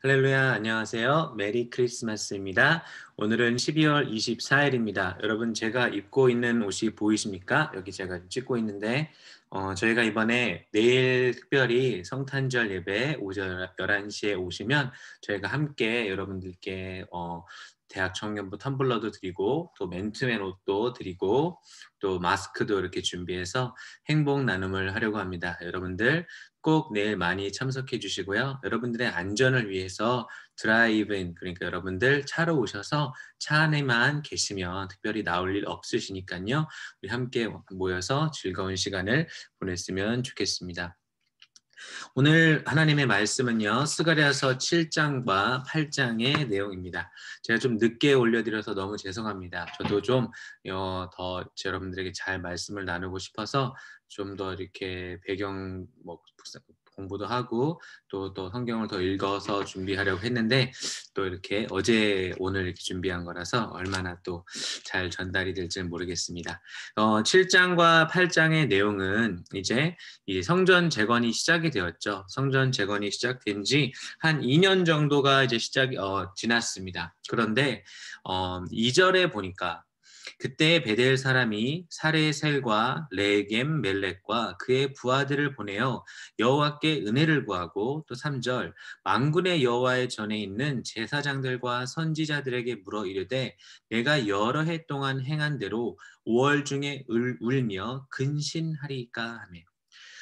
할렐루야, 안녕하세요. 메리 크리스마스입니다. 오늘은 12월 24일입니다. 여러분, 제가 입고 있는 옷이 보이십니까? 여기 제가 찍고 있는데, 저희가 이번에 내일 특별히 성탄절 예배 오전 11시에 오시면 저희가 함께 여러분들께 대학 청년부 텀블러도 드리고 또 맨투맨 옷도 드리고 또 마스크도 이렇게 준비해서 행복 나눔을 하려고 합니다. 여러분들 꼭 내일 많이 참석해 주시고요. 여러분들의 안전을 위해서 드라이브인, 그러니까 여러분들 차로 오셔서 차 안에만 계시면 특별히 나올 일 없으시니까요. 우리 함께 모여서 즐거운 시간을 보냈으면 좋겠습니다. 오늘 하나님의 말씀은요, 스가랴서 7장과 8장의 내용입니다. 제가 좀 늦게 올려드려서 너무 죄송합니다. 저도 좀 더 여러분들에게 잘 말씀을 나누고 싶어서 좀 더 이렇게 배경 공부도 하고 또 성경을 더 읽어서 준비하려고 했는데 또 이렇게 어제 오늘 이렇게 준비한 거라서 얼마나 또 잘 전달이 될지는 모르겠습니다. 7장과 8장의 내용은 이제 이 성전 재건이 시작이 되었죠. 성전 재건이 시작된 지 한 2년 정도가 이제 지났습니다. 그런데 2절에 보니까 그때 베델 사람이 사레셀과 레겜 멜렉과 그의 부하들을 보내어 여호와께 은혜를 구하고 또 3절 만군의 여호와의 전에 있는 제사장들과 선지자들에게 물어 이르되 내가 여러 해 동안 행한 대로 5월 중에 울며 근신하리까 하며.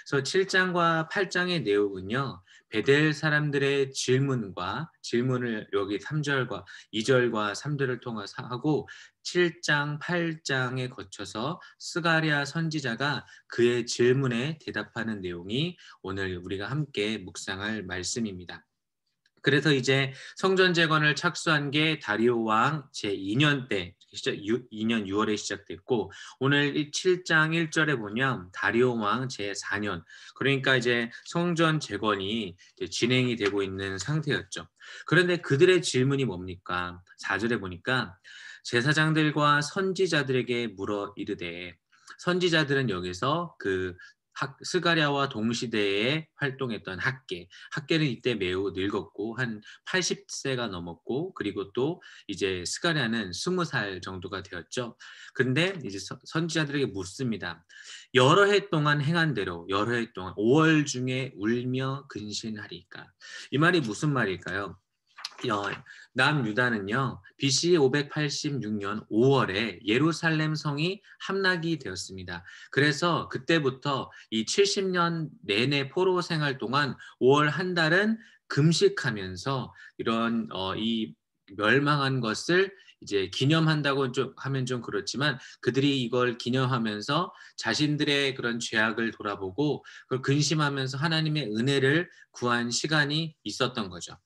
그래서 7장과 8장의 내용은요. 베델 사람들의 질문을 여기 3절과 2절과 3절을 통해서 하고 7장, 8장에 거쳐서 스가랴 선지자가 그의 질문에 대답하는 내용이 오늘 우리가 함께 묵상할 말씀입니다. 그래서 이제 성전 재건을 착수한 게 다리오 왕 제2년 때 2년 6월에 시작됐고 오늘 7장 1절에 보면 다리오 왕 제4년 그러니까 이제 성전 재건이 이제 진행이 되고 있는 상태였죠. 그런데 그들의 질문이 뭡니까? 4절에 보니까 제사장들과 선지자들에게 물어 이르되 선지자들은 여기서 스가랴와 동시대에 활동했던 학계는 이때 매우 늙었고 한 80세가 넘었고 그리고 또 이제 스가랴는 20살 정도가 되었죠. 근데 이제 선지자들에게 묻습니다. 여러 해 동안 행한 대로 여러 해 동안 5월 중에 울며 근신하리까. 이 말이 무슨 말일까요? 남유다는요, BC 586년 5월에 예루살렘 성이 함락이 되었습니다. 그래서 그때부터 이 70년 내내 포로 생활 동안 5월 한 달은 금식하면서 이런 이 멸망한 것을 이제 기념한다고 하면 좀 그렇지만 그들이 이걸 기념하면서 자신들의 그런 죄악을 돌아보고 그걸 근심하면서 하나님의 은혜를 구한 시간이 있었던 거죠.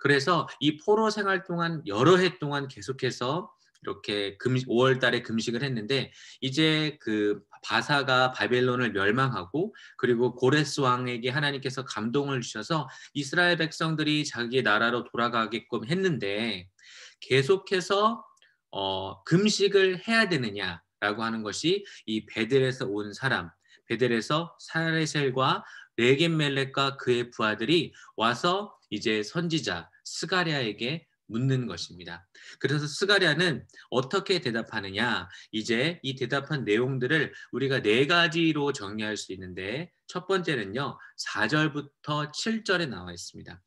그래서 이 포로 생활 동안 여러 해 동안 계속해서 이렇게 5월 달에 금식을 했는데 이제 그 바사가 바벨론을 멸망하고 그리고 고레스 왕에게 하나님께서 감동을 주셔서 이스라엘 백성들이 자기의 나라로 돌아가게끔 했는데 계속해서 금식을 해야 되느냐라고 하는 것이 이 베델에서 온 사람, 베델에서 사레셀과 레겜멜렉과 그의 부하들이 와서 이제 선지자 스가랴에게 묻는 것입니다. 그래서 스가랴는 어떻게 대답하느냐? 이제 이 대답한 내용들을 우리가 네 가지로 정리할 수 있는데 첫 번째는요. 4절부터 7절에 나와 있습니다.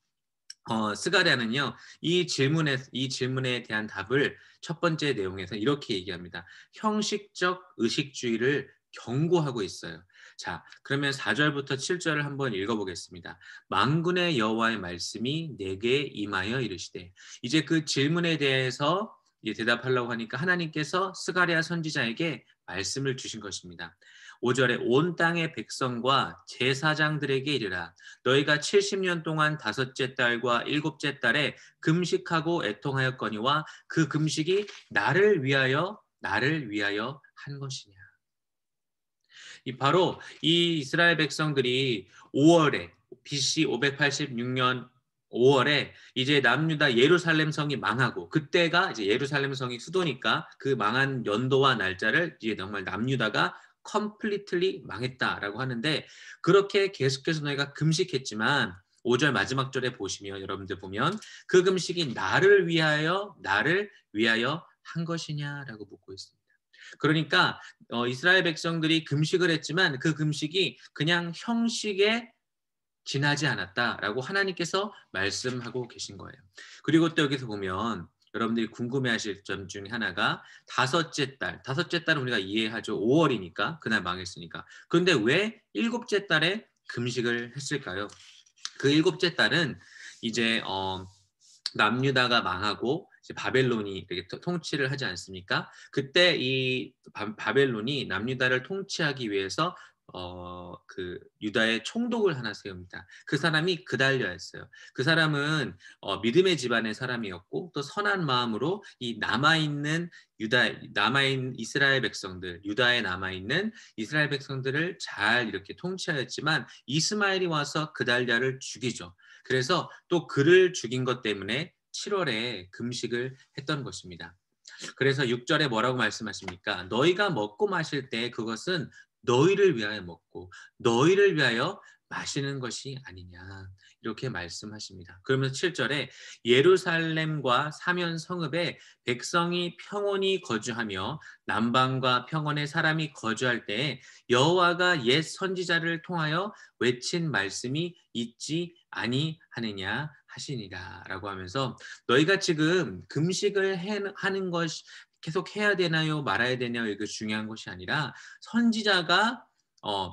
스가랴는요, 이 질문에 대한 답을 첫 번째 내용에서 이렇게 얘기합니다. 형식적 의식주의를 경고하고 있어요. 자, 그러면 4절부터 7절을 한번 읽어보겠습니다. 만군의 여호와의 말씀이 내게 임하여 이르시되, 이제 그 질문에 대해서 대답하려고 하니까 하나님께서 스가랴 선지자에게 말씀을 주신 것입니다. 5절에 온 땅의 백성과 제사장들에게 이르라. 너희가 70년 동안 다섯째 달과 일곱째 달에 금식하고 애통하였거니와 그 금식이 나를 위하여 한 것이냐. 바로 이 이스라엘 백성들이 5월에 BC 586년 5월에 이제 남유다 예루살렘 성이 망하고 그때가 이제 예루살렘 성이 수도니까 그 망한 연도와 날짜를 이제 정말 남유다가 completely 망했다라고 하는데 그렇게 계속해서 너희가 금식했지만 5절 마지막 절에 보시면 여러분들 보면 그 금식이 나를 위하여 한 것이냐라고 묻고 있습니다. 그러니까 이스라엘 백성들이 금식을 했지만 그 금식이 그냥 형식에 지나지 않았다라고 하나님께서 말씀하고 계신 거예요. 그리고 또 여기서 보면 여러분들이 궁금해하실 점 중에 하나가 다섯째 달은 우리가 이해하죠. 5월이니까 그날 망했으니까. 그런데 왜 일곱째 달에 금식을 했을까요? 그 일곱째 달은 이제 남유다가 망하고 이제 바벨론이 이렇게 통치를 하지 않습니까? 그때 이 바벨론이 남유다를 통치하기 위해서 그 유다의 총독을 하나 세웁니다. 그 사람이 그달랴였어요. 그 사람은 믿음의 집안의 사람이었고 또 선한 마음으로 이 남아있는 이스라엘 백성들, 유다에 남아있는 이스라엘 백성들을 잘 이렇게 통치하였지만 이스마엘이 와서 그달랴를 죽이죠. 그래서 또 그를 죽인 것 때문에 7월에 금식을 했던 것입니다. 그래서 6절에 뭐라고 말씀하십니까? 너희가 먹고 마실 때 그것은 너희를 위하여 먹고 너희를 위하여 마시는 것이 아니냐. 이렇게 말씀하십니다. 그러면서 7절에 예루살렘과 사면 성읍에 백성이 평온히 거주하며 남방과 평원에 사람이 거주할 때에 여호와가 옛 선지자를 통하여 외친 말씀이 있지 아니하느냐 하시니라라고 하면서 너희가 지금 금식을 하는 것이 계속 해야 되나요? 말아야 되나요? 이게 중요한 것이 아니라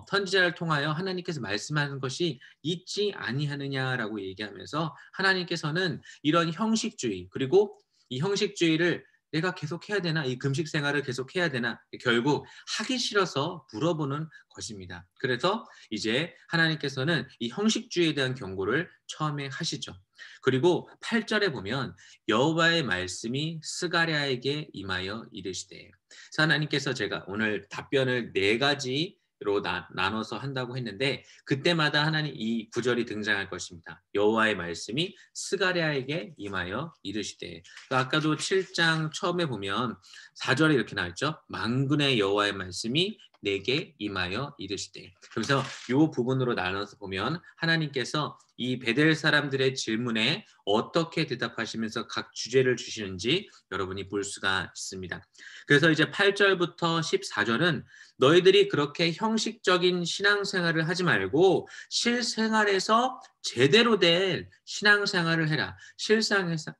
선지자를 통하여 하나님께서 말씀하는 것이 있지 아니하느냐라고 얘기하면서 하나님께서는 이런 형식주의 그리고 이 형식주의를 내가 계속 해야 되나? 이 금식 생활을 계속 해야 되나? 결국 하기 싫어서 물어보는 것입니다. 그래서 이제 하나님께서는 이 형식주의에 대한 경고를 처음에 하시죠. 그리고 8절에 보면 여호와의 말씀이 스가랴에게 임하여 이르시되 하나님께서 제가 오늘 답변을 네 가지로 나눠서 한다고 했는데 그때마다 하나님 이 구절이 등장할 것입니다. 여호와의 말씀이 스가랴에게 임하여 이르시되 아까도 7장 처음에 보면 4절에 이렇게 나왔죠. 만군의 여호와의 말씀이 내게 임하여 이르시되 그래서 이 부분으로 나눠서 보면 하나님께서 이 베델 사람들의 질문에 어떻게 대답하시면서 각 주제를 주시는지 여러분이 볼 수가 있습니다. 그래서 이제 8절부터 14절은 너희들이 그렇게 형식적인 신앙생활을 하지 말고 실생활에서 제대로 된 신앙생활을 해라.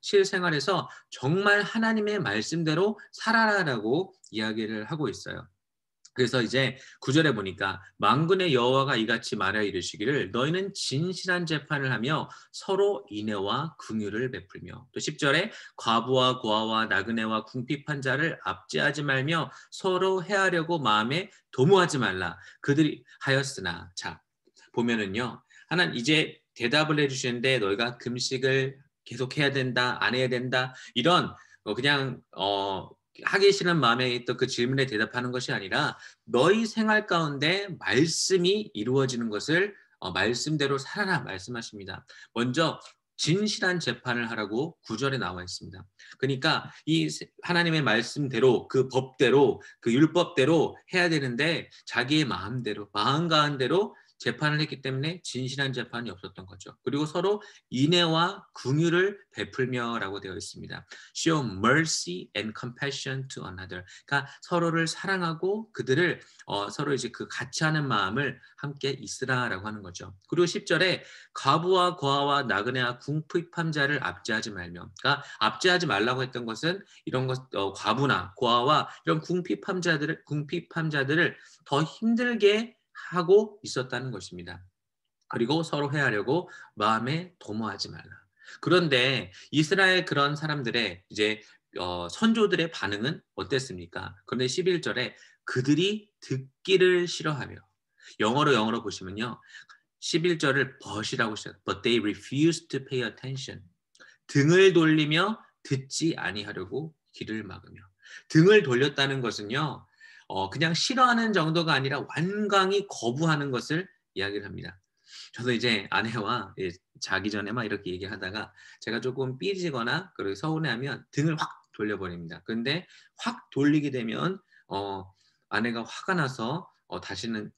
실생활에서 정말 하나님의 말씀대로 살아라라고 이야기를 하고 있어요. 그래서 이제 9절에 보니까 만군의 여호와가 이같이 말하여 이르시기를 너희는 진실한 재판을 하며 서로 인애와 긍휼을 베풀며 또 10절에 과부와 고아와 나그네와 궁핍한 자를 압제하지 말며 서로 해하려고 마음에 도모하지 말라 그들이 하였으나 자 보면은요 하나님 이제 대답을 해주시는데 너희가 금식을 계속 해야 된다 안 해야 된다 이런 그냥 하기 싫은 마음에 있던 그 질문에 대답하는 것이 아니라 너희 생활 가운데 말씀이 이루어지는 것을 말씀대로 살아라 말씀하십니다. 먼저 진실한 재판을 하라고 9절에 나와 있습니다. 그러니까 이 하나님의 말씀대로 그 법대로 그 율법대로 해야 되는데 자기의 마음대로 마음 가는 대로 재판을 했기 때문에 진실한 재판이 없었던 거죠. 그리고 서로 인애와 긍휼을 베풀며라고 되어 있습니다. Show mercy and compassion to another. 그러니까 서로를 사랑하고 그들을 서로 이제 그 같이 하는 마음을 함께 있으라라고 하는 거죠. 그리고 10절에 과부와 고아와 나그네와 궁핍한 자를 압제하지 말며. 그러니까 압제하지 말라고 했던 것은 이런 것 과부나 고아와 이런 궁핍한 자들을 더 힘들게 하고 있었다는 것입니다. 그리고 서로 해하려고 마음에 도모하지 말라. 그런데 이스라엘 그런 사람들의 이제 선조들의 반응은 어땠습니까? 그런데 11절에 그들이 듣기를 싫어하며 영어로 보시면요. 11절을 but이라고 시작. But they refused to pay attention. 등을 돌리며 듣지 아니하려고 귀를 막으며. 등을 돌렸다는 것은요. 그냥 싫어하는 정도가 아니라 완강히 거부하는 것을 이야기를 합니다. 저도 이제 아내와 자기 전에 막 이렇게 얘기하다가 제가 조금 삐지거나 그리고 서운해하면 등을 확 돌려버립니다. 그런데 확 돌리게 되면 아내가 화가 나서 다시는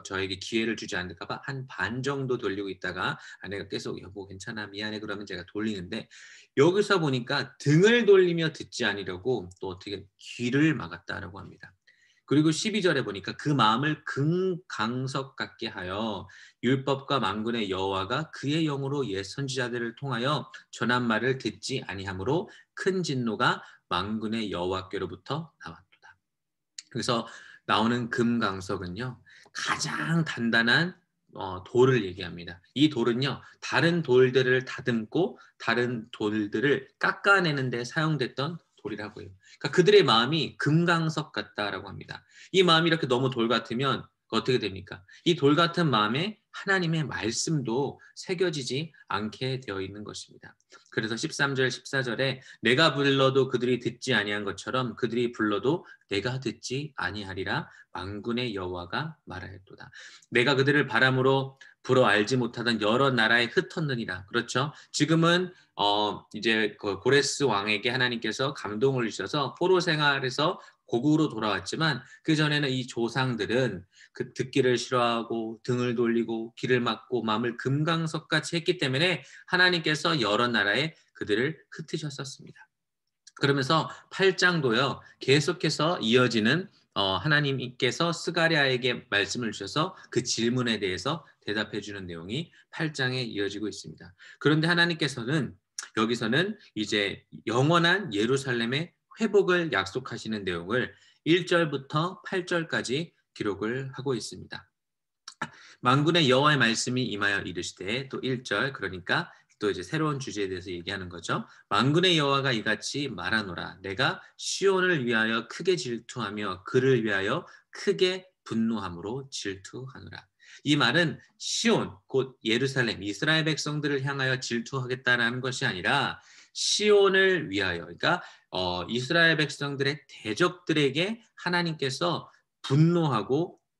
저에게 기회를 주지 않을까 봐 한 반 정도 돌리고 있다가 아내가 계속 "여보 괜찮아. 미안해." 그러면 제가 돌리는데 여기서 보니까 등을 돌리며 듣지 아니려고 또 어떻게 귀를 막았다라고 합니다. 그리고 12절에 보니까 그 마음을 금강석 같게 하여 율법과 만군의 여호와가 그의 영으로 옛 선지자들을 통하여 전한 말을 듣지 아니하므로 큰 진노가 만군의 여호와께로부터 나왔도다. 그래서 나오는 금강석은요, 가장 단단한 돌을 얘기합니다. 이 돌은요, 다른 돌들을 다듬고 다른 돌들을 깎아내는 데 사용됐던 돌이라고요. 그러니까 그들의 마음이 금강석 같다라고 합니다. 이 마음이 이렇게 너무 돌 같으면 어떻게 됩니까? 이 돌 같은 마음에 하나님의 말씀도 새겨지지 않게 되어 있는 것입니다. 그래서 13절, 14절에 내가 불러도 그들이 듣지 아니한 것처럼 그들이 불러도 내가 듣지 아니하리라 만군의 여호와가 말하였도다. 내가 그들을 바람으로 불어 알지 못하던 여러 나라에 흩었느니라. 그렇죠? 지금은 이제 그 고레스 왕에게 하나님께서 감동을 주셔서 포로 생활에서 고국으로 돌아왔지만 그 전에는 이 조상들은 그 듣기를 싫어하고 등을 돌리고 귀를 막고 마음을 금강석같이 했기 때문에 하나님께서 여러 나라에 그들을 흩으셨었습니다. 그러면서 8장도요. 계속해서 이어지는 하나님께서 스가랴에게 말씀을 주셔서 그 질문에 대해서 대답해 주는 내용이 8장에 이어지고 있습니다. 그런데 하나님께서는 여기서는 이제 영원한 예루살렘의 회복을 약속하시는 내용을 1절부터 8절까지 기록을 하고 있습니다. 만군의 여호와의 말씀이 임하여 이르시되 또 1절 그러니까 또 이제 새로운 주제에 대해서 얘기하는 거죠. 만군의 여호와가 이같이 말하노라. 내가 시온을 위하여 크게 질투하며 그를 위하여 크게 분노함으로 질투하노라. 이 말은 시온 곧 예루살렘 이스라엘 백성들을 향하여 질투하겠다라는 것이 아니라 시온을 위하여 그러니까 이스라엘 백성들의 대적들에게 하나님께서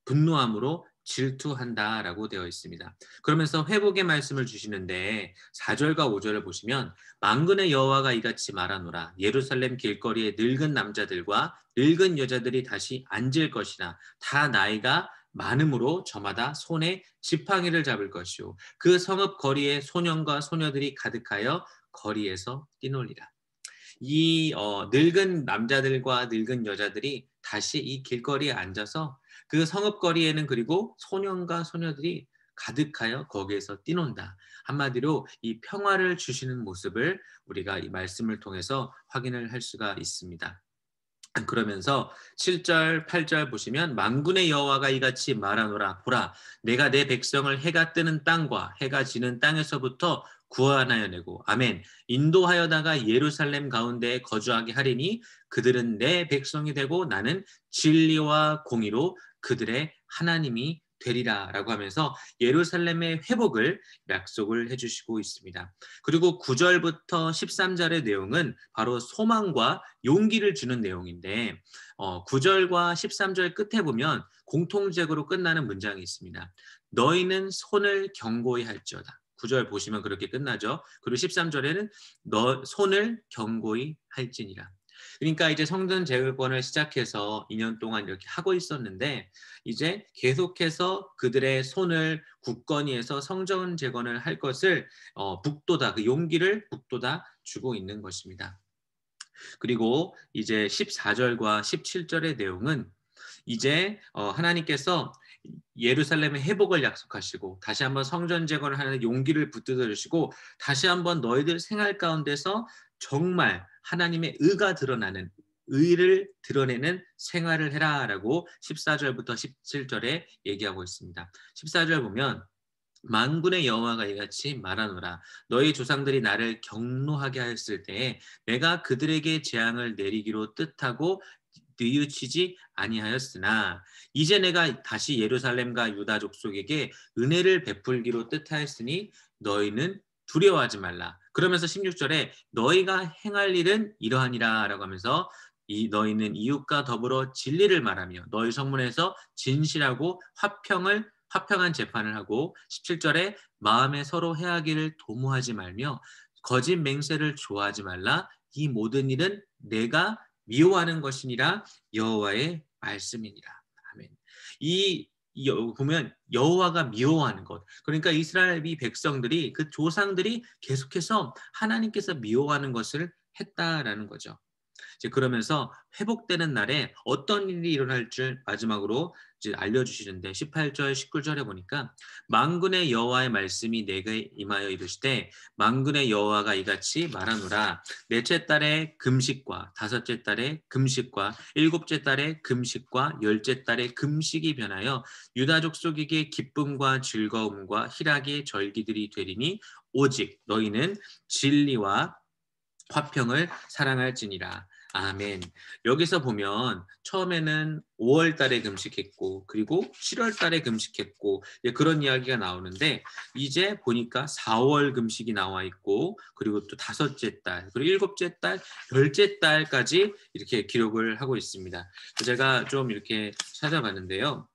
분노함으로 질투한다라고 되어 있습니다. 그러면서 회복의 말씀을 주시는데 4절과 5절을 보시면 만군의 여호와가 이같이 말하노라 예루살렘 길거리에 늙은 남자들과 늙은 여자들이 다시 앉을 것이나 다 나이가 많음으로 저마다 손에 지팡이를 잡을 것이요 그 성읍 거리에 소년과 소녀들이 가득하여 거리에서 뛰놀리라. 이 늙은 남자들과 늙은 여자들이 다시 이 길거리에 앉아서 그 성읍거리에는 그리고 소년과 소녀들이 가득하여 거기에서 뛰논다. 한마디로 이 평화를 주시는 모습을 우리가 이 말씀을 통해서 확인을 할 수가 있습니다. 그러면서 7절, 8절 보시면 만군의 여호와가 이같이 말하노라 보라 내가 내 백성을 해가 뜨는 땅과 해가 지는 땅에서부터 구원하여 내고 아멘 인도하여다가 예루살렘 가운데에 거주하게 하리니 그들은 내 백성이 되고 나는 진리와 공의로 그들의 하나님이 되리라라고 하면서 예루살렘의 회복을 약속을 해주시고 있습니다. 그리고 9절부터 13절의 내용은 바로 소망과 용기를 주는 내용인데 9절과 13절 끝에 보면 공통적으로 끝나는 문장이 있습니다. 너희는 손을 견고히 할지어다. 9절 보시면 그렇게 끝나죠. 그리고 13절에는 너 손을 견고히 할지니라. 그러니까 이제 성전 재건을 시작해서 2년 동안 이렇게 하고 있었는데 이제 계속해서 그들의 손을 굳건히 해서 성전 재건을 할 것을 북돋아 그 용기를 북돋아 주고 있는 것입니다. 그리고 이제 14절과 17절의 내용은 이제 하나님께서 예루살렘의 회복을 약속하시고 다시 한번 성전 재건을 하는 용기를 붙들어 주시고 다시 한번 너희들 생활 가운데서 정말 하나님의 의를 드러내는 생활을 해라라고 14절부터 17절에 얘기하고 있습니다. 14절 보면 만군의 여호와가 이같이 말하노라 너희 조상들이 나를 경노하게 하였을 때에 내가 그들에게 재앙을 내리기로 뜻하고 뉘우치지 아니하였으나 이제 내가 다시 예루살렘과 유다 족속에게 은혜를 베풀기로 뜻하였으니 너희는 두려워하지 말라. 그러면서 16절에 너희가 행할 일은 이러하니라라고 하면서 너희는 이웃과 더불어 진리를 말하며 너희 성문에서 진실하고 화평한 재판을 하고 17절에 마음에 서로 해하기를 도모하지 말며 거짓 맹세를 좋아하지 말라. 이 모든 일은 내가 미워하는 것이니라 여호와의 말씀이니라. 아멘. 보면 여호와가 미워하는 것. 그러니까 이스라엘 이 백성들이 그 조상들이 계속해서 하나님께서 미워하는 것을 했다라는 거죠. 이제 그러면서 회복되는 날에 어떤 일이 일어날 줄 마지막으로 이제 알려주시는데 18절, 19절에 보니까 만군의 여호와의 말씀이 내게 임하여 이르시되 만군의 여호와가 이같이 말하노라 넷째 달에 금식과 다섯째 달에 금식과 일곱째 달에 금식과 열째 달에 금식이 변하여 유다 족속에게 기쁨과 즐거움과 희락의 절기들이 되리니 오직 너희는 진리와 화평을 사랑할지니라. 아멘. 여기서 보면 처음에는 5월 달에 금식했고 그리고 7월 달에 금식했고 그런 이야기가 나오는데 이제 보니까 4월 금식이 나와 있고 그리고 또 다섯째 달 그리고 일곱째 달, 열째 달까지 이렇게 기록을 하고 있습니다. 제가 좀 이렇게 찾아봤는데요.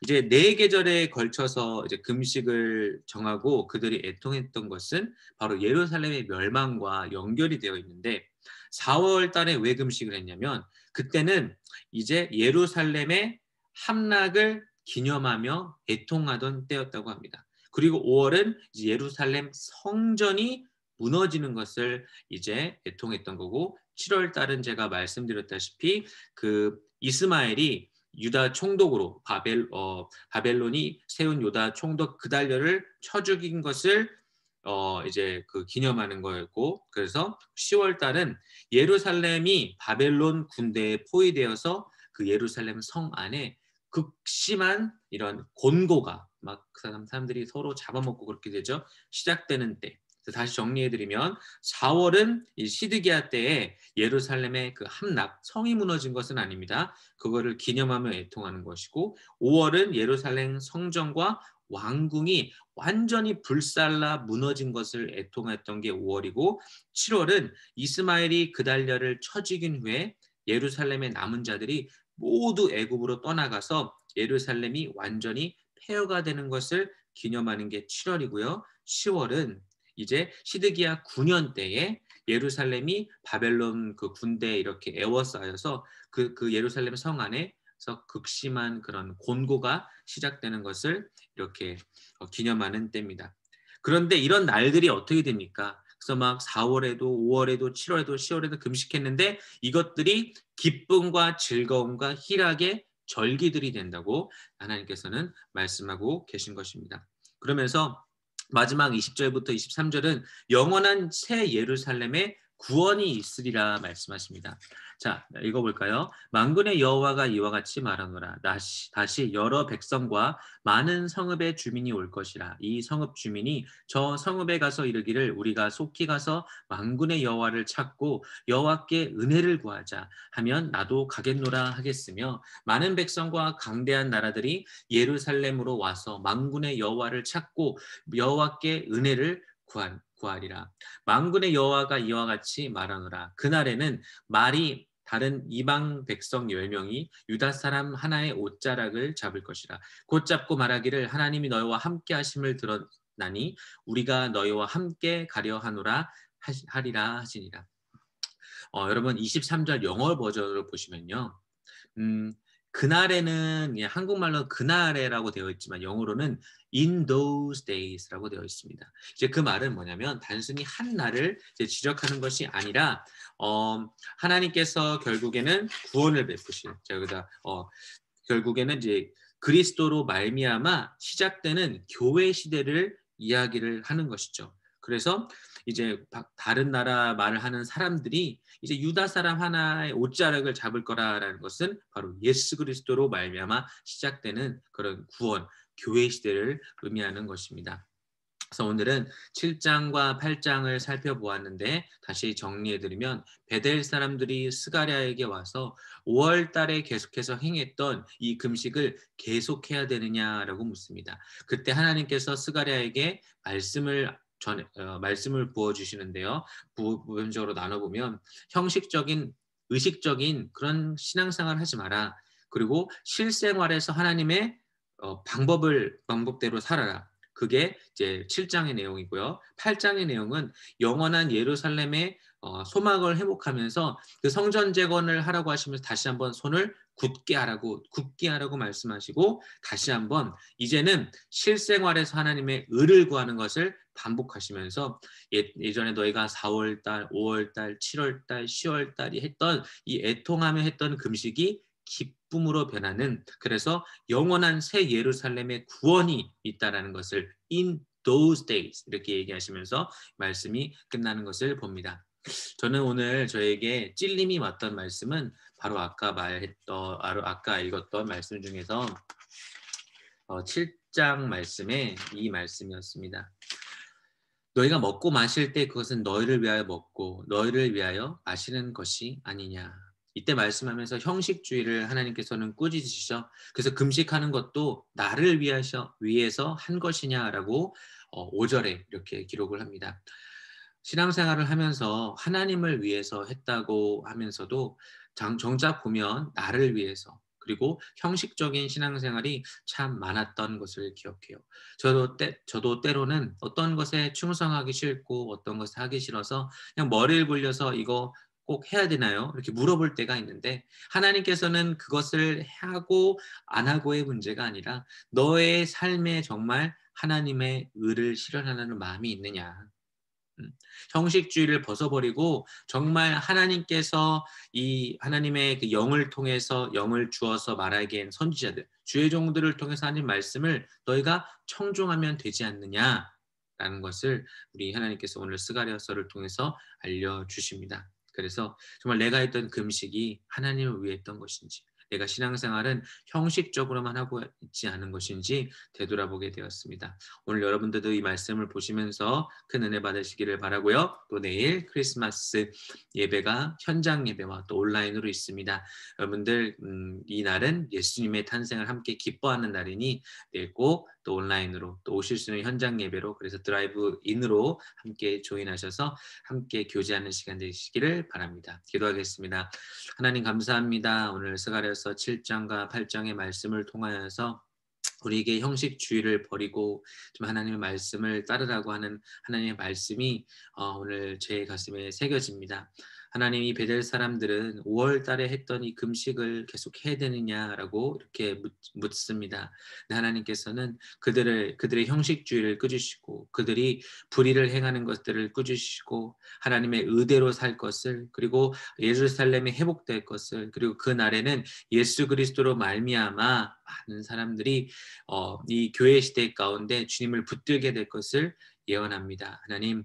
이제 네 계절에 걸쳐서 이제 금식을 정하고 그들이 애통했던 것은 바로 예루살렘의 멸망과 연결이 되어 있는데 4월 달에 왜 금식을 했냐면 그때는 이제 예루살렘의 함락을 기념하며 애통하던 때였다고 합니다. 그리고 5월은 이제 예루살렘 성전이 무너지는 것을 이제 애통했던 거고 7월 달은 제가 말씀드렸다시피 그 이스마엘이 유다 총독으로 바벨론이 세운 유다 총독 그달랴를 쳐 죽인 것을 이제 그 기념하는 거였고 그래서 10월 달은 예루살렘이 바벨론 군대에 포위되어서 그 예루살렘 성 안에 극심한 이런 곤고가 막 사람들이 서로 잡아먹고 그렇게 되죠. 시작되는 때. 다시 정리해드리면 4월은 이 시드기야 때에 예루살렘의 그 함락, 성이 무너진 것은 아닙니다. 그거를 기념하며 애통하는 것이고 5월은 예루살렘 성전과 왕궁이 완전히 불살라 무너진 것을 애통했던 게 5월이고 7월은 이스마엘이 그달랴를 쳐 죽인 후에 예루살렘의 남은 자들이 모두 애굽으로 떠나가서 예루살렘이 완전히 폐허가 되는 것을 기념하는 게 7월이고요. 10월은 이제 시드기야 9년 때에 예루살렘이 바벨론 그 군대에 이렇게 에워싸여서 그 예루살렘 성 안에서 극심한 그런 곤고가 시작되는 것을 이렇게 기념하는 때입니다. 그런데 이런 날들이 어떻게 됩니까? 그래서 막 4월에도 5월에도 7월에도 10월에도 금식했는데 이것들이 기쁨과 즐거움과 희락의 절기들이 된다고 하나님께서는 말씀하고 계신 것입니다. 그러면서 마지막 20절부터 23절은 영원한 새 예루살렘의 구원이 있으리라 말씀하십니다. 자, 읽어볼까요? 만군의 여호와가 이와 같이 말하노라. 다시 여러 백성과 많은 성읍의 주민이 올 것이라. 이 성읍 주민이 저 성읍에 가서 이르기를 우리가 속히 가서 만군의 여호와를 찾고 여호와께 은혜를 구하자 하면 나도 가겠노라 하겠으며 많은 백성과 강대한 나라들이 예루살렘으로 와서 만군의 여호와를 찾고 여호와께 은혜를 구하리라. 만군의 여호와가 이와 같이 말하노라. 그날에는 말이 다른 이방 백성 10명이 유다 사람 하나의 옷자락을 잡을 것이라. 곧 잡고 말하기를 하나님이 너희와 함께 하심을 들었나니 우리가 너희와 함께 가려 하노라 하리라 하시니라. 여러분 23절 영어 버전으로 보시면요. 그날에는 한국말로 그날에라고 되어 있지만 영어로는 in those days라고 되어 있습니다. 이제 그 말은 뭐냐면 단순히 한 날을 이제 지적하는 것이 아니라 하나님께서 결국에는 구원을 베푸실 제가 결국에는 이제 그리스도로 말미암아 시작되는 교회 시대를 이야기를 하는 것이죠. 그래서 이제 다른 나라 말을 하는 사람들이 이제 유다 사람 하나의 옷자락을 잡을 거라라는 것은 바로 예수 그리스도로 말미암아 시작되는 그런 구원, 교회 시대를 의미하는 것입니다. 그래서 오늘은 7장과 8장을 살펴보았는데 다시 정리해드리면 베델 사람들이 스가랴에게 와서 5월 달에 계속해서 행했던 이 금식을 계속해야 되느냐라고 묻습니다. 그때 하나님께서 스가랴에게 말씀을 부어주시는데요. 부분적으로 나눠보면 형식적인 의식적인 그런 신앙생활 하지 마라. 그리고 실생활에서 하나님의 방법대로 살아라. 그게 이제 7장의 내용이고요. 8장의 내용은 영원한 예루살렘의 소망을 회복하면서 그 성전 재건을 하라고 하시면서 다시 한번 손을 굳게 하라고 말씀하시고 다시 한번 이제는 실생활에서 하나님의 의를 구하는 것을 반복하시면서 예전에 너희가 4월 달, 5월 달, 7월 달, 10월 달이 했던 이 애통하며 했던 금식이 기쁨으로 변하는, 그래서 영원한 새 예루살렘의 구원이 있다라는 것을 in those days 이렇게 얘기하시면서 말씀이 끝나는 것을 봅니다. 저는 오늘 저에게 찔림이 왔던 말씀은 바로 아까 읽었던 말씀 중에서 7장 말씀에 이 말씀이었습니다. 너희가 먹고 마실 때 그것은 너희를 위하여 먹고 너희를 위하여 마시는 것이 아니냐. 이때 말씀하면서 형식주의를 하나님께서는 꾸짖으시죠. 그래서 금식하는 것도 나를 위해서 한 것이냐라고 5절에 이렇게 기록을 합니다. 신앙생활을 하면서 하나님을 위해서 했다고 하면서도 정작 보면 나를 위해서, 그리고 형식적인 신앙생활이 참 많았던 것을 기억해요. 저도 때로는 어떤 것에 충성하기 싫고 어떤 것을 하기 싫어서 그냥 머리를 굴려서 이거 꼭 해야 되나요? 이렇게 물어볼 때가 있는데, 하나님께서는 그것을 하고 안 하고의 문제가 아니라 너의 삶에 정말 하나님의 의를 실현하는 마음이 있느냐. 형식주의를 벗어버리고 정말 하나님께서 이 하나님의 그 영을 통해서 영을 주어서 말하기엔 선지자들, 주의 종들을 통해서 하나님 말씀을 너희가 청종하면 되지 않느냐라는 것을 우리 하나님께서 오늘 스가랴서를 통해서 알려주십니다. 그래서 정말 내가 했던 금식이 하나님을 위해 했던 것인지, 내가 신앙생활은 형식적으로만 하고 있지 않은 것인지 되돌아보게 되었습니다. 오늘 여러분들도 이 말씀을 보시면서 큰 은혜 받으시기를 바라고요. 또 내일 크리스마스 예배가 현장 예배와 또 온라인으로 있습니다. 여러분들 이 날은 예수님의 탄생을 함께 기뻐하는 날이니 내일 꼭 또 온라인으로 또 오실 수 있는 현장 예배로, 그래서 드라이브 인으로 함께 조인하셔서 함께 교제하는 시간 되시기를 바랍니다. 기도하겠습니다. 하나님 감사합니다. 오늘 스가랴서 7장과 8장의 말씀을 통하여서 우리에게 형식주의를 버리고 좀 하나님의 말씀을 따르라고 하는 하나님의 말씀이 오늘 제 가슴에 새겨집니다. 하나님, 이 베델 사람들은 5월 달에 했던 이 금식을 계속 해야 되느냐라고 이렇게 묻습니다. 하나님께서는 그들의 형식주의를 꾸짖으시고 그들이 불의를 행하는 것들을 꾸짖으시고 하나님의 의대로 살 것을, 그리고 예루살렘이 회복될 것을, 그리고 그 날에는 예수 그리스도로 말미암아 많은 사람들이 이 교회 시대 가운데 주님을 붙들게 될 것을 예언합니다. 하나님,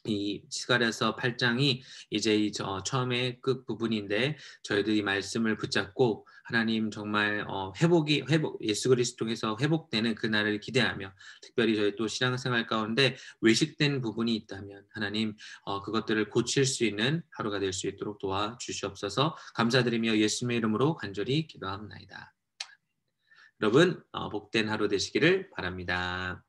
이 스가랴서 8장이 이제 처음에 끝 부분인데 저희들이 말씀을 붙잡고 하나님 정말 예수 그리스도 통해서 회복되는 그날을 기대하며, 특별히 저희 또 신앙생활 가운데 외식된 부분이 있다면 하나님 그것들을 고칠 수 있는 하루가 될 수 있도록 도와주시옵소서. 감사드리며 예수님의 이름으로 간절히 기도합나이다. 여러분 복된 하루 되시기를 바랍니다.